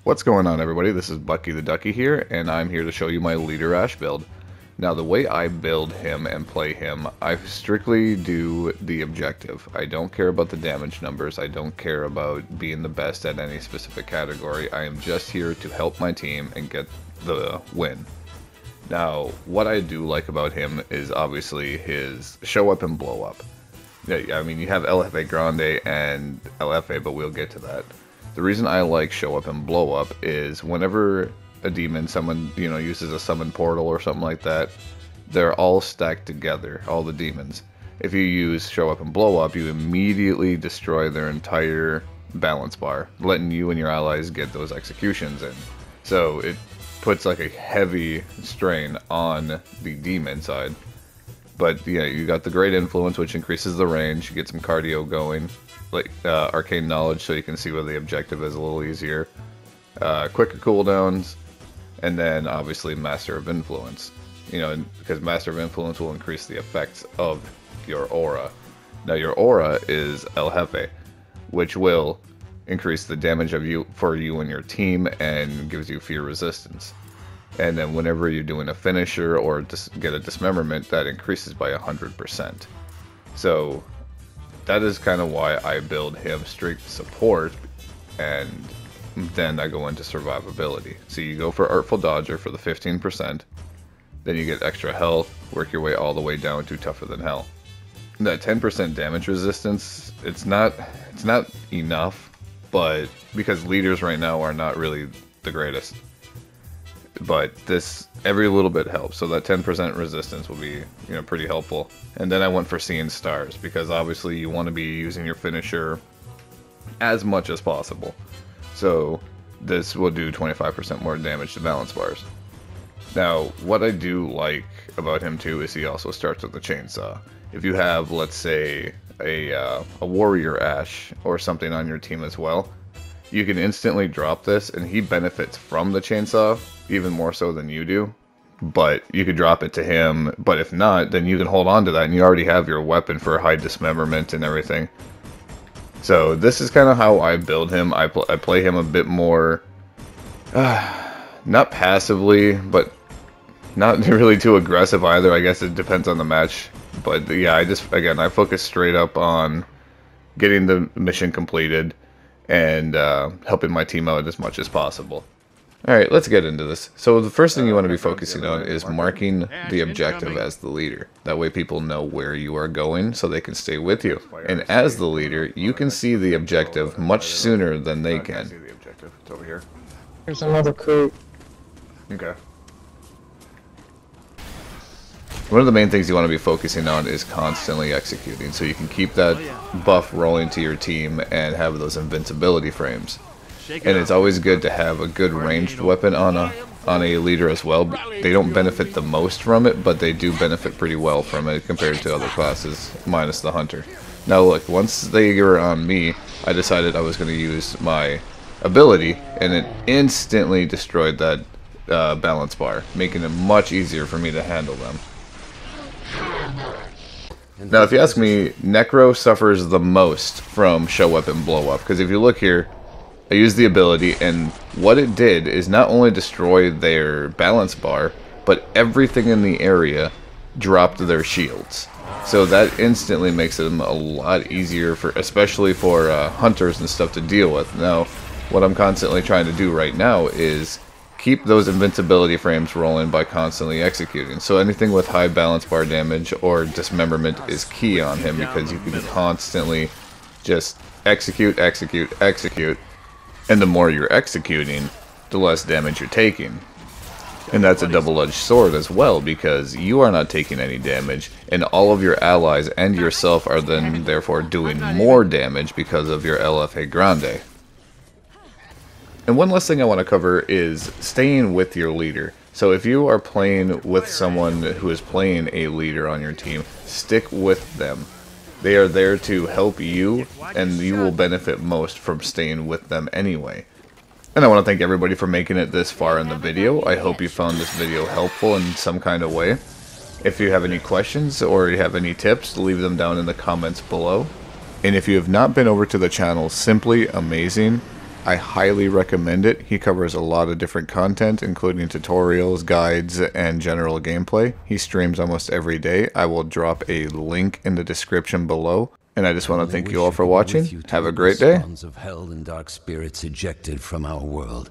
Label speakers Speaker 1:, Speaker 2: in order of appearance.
Speaker 1: What's going on, everybody? This is Bucky the Ducky here, and I'm here to show you my leader Ash build. Now, the way I build him and play him, I strictly do the objective. I don't care about the damage numbers. I don't care about being the best at any specific category. I am just here to help my team and get the win. Now, what I do like about him is obviously his show up and blow up. Yeah, I mean, you have LFA Grande and LFA, but we'll get to that. The reason I like show up and blow up is whenever a demon, someone, uses a summon portal or something like that, they're all stacked together, all the demons. If you use show up and blow up, you immediately destroy their entire balance bar, letting you and your allies get those executions in. So it puts like a heavy strain on the demon side. But yeah, you got the great influence, which increases the range. You get some cardio going, like arcane knowledge, so you can see where the objective is a little easier. Quicker cooldowns, and then obviously Master of Influence. Because Master of Influence will increase the effects of your aura. Now your aura is El Jefe, which will increase the damage for you and your team, and gives you fear resistance. And then whenever you're doing a finisher or get a dismemberment, that increases by 100%. So that is kind of why I build him strict support, and then I go into survivability. So you go for Artful Dodger for the 15%, then you get extra health, work your way all the way down to Tougher Than Hell. And that 10% damage resistance, it's not enough, but because leaders right now are not really the greatest. But this, every little bit helps, so that 10% resistance will be, pretty helpful. And then I went for Seeing Stars, because obviously you want to be using your finisher as much as possible. So this will do 25% more damage to balance bars. Now, what I do like about him too is he also starts with the chainsaw. If you have, let's say, a warrior Ash or something on your team as well, you can instantly drop this, and he benefits from the chainsaw even more so than you do. But you could drop it to him, but if not, then you can hold on to that, and you already have your weapon for high dismemberment and everything. So this is kind of how I build him. I play him a bit more, not passively, but not really too aggressive either. I guess it depends on the match. But yeah, I focus straight up on getting the mission completed and helping my team out as much as possible. Alright, let's get into this. So the first thing you want to be focusing on is marking the objective as the leader. That way people know where you are going so they can stay with you. And as the leader, you can see the objective much sooner than they can.
Speaker 2: See the objective. It's over here.
Speaker 3: There's another crew.
Speaker 1: Okay. One of the main things you want to be focusing on is constantly executing, so you can keep that buff rolling to your team and have those invincibility frames. And it's always good to have a good ranged weapon on a leader as well. They don't benefit the most from it, but they do benefit pretty well from it compared to other classes, minus the hunter. Now look, once they were on me, I decided I was going to use my ability, and it instantly destroyed that balance bar, making it much easier for me to handle them. Now, if you ask me, Necro suffers the most from show up and blow up, because if you look here, I used the ability, and what it did is not only destroy their balance bar, but everything in the area dropped their shields. So that instantly makes them a lot easier, especially for hunters and stuff to deal with. Now, what I'm constantly trying to do right now is keep those invincibility frames rolling by constantly executing. So anything with high balance bar damage or dismemberment is key on him, because you can constantly just execute. And the more you're executing, the less damage you're taking. And that's a double-edged sword as well, because you are not taking any damage, and all of your allies and yourself are then therefore doing more damage because of your LFA Grande. And one last thing I want to cover is staying with your leader. So if you are playing with someone who is playing a leader on your team, stick with them. They are there to help you, and you will benefit most from staying with them anyway. And I want to thank everybody for making it this far in the video. I hope you found this video helpful in some kind of way. If you have any questions or you have any tips, leave them down in the comments below. And if you have not been over to the channel Simply Amazing, I highly recommend it. He covers a lot of different content, including tutorials, guides, and general gameplay. He streams almost every day. I will drop a link in the description below. And I just want to thank you all for watching. Have a great day.
Speaker 2: Spawns of hell and dark spirits ejected from our world.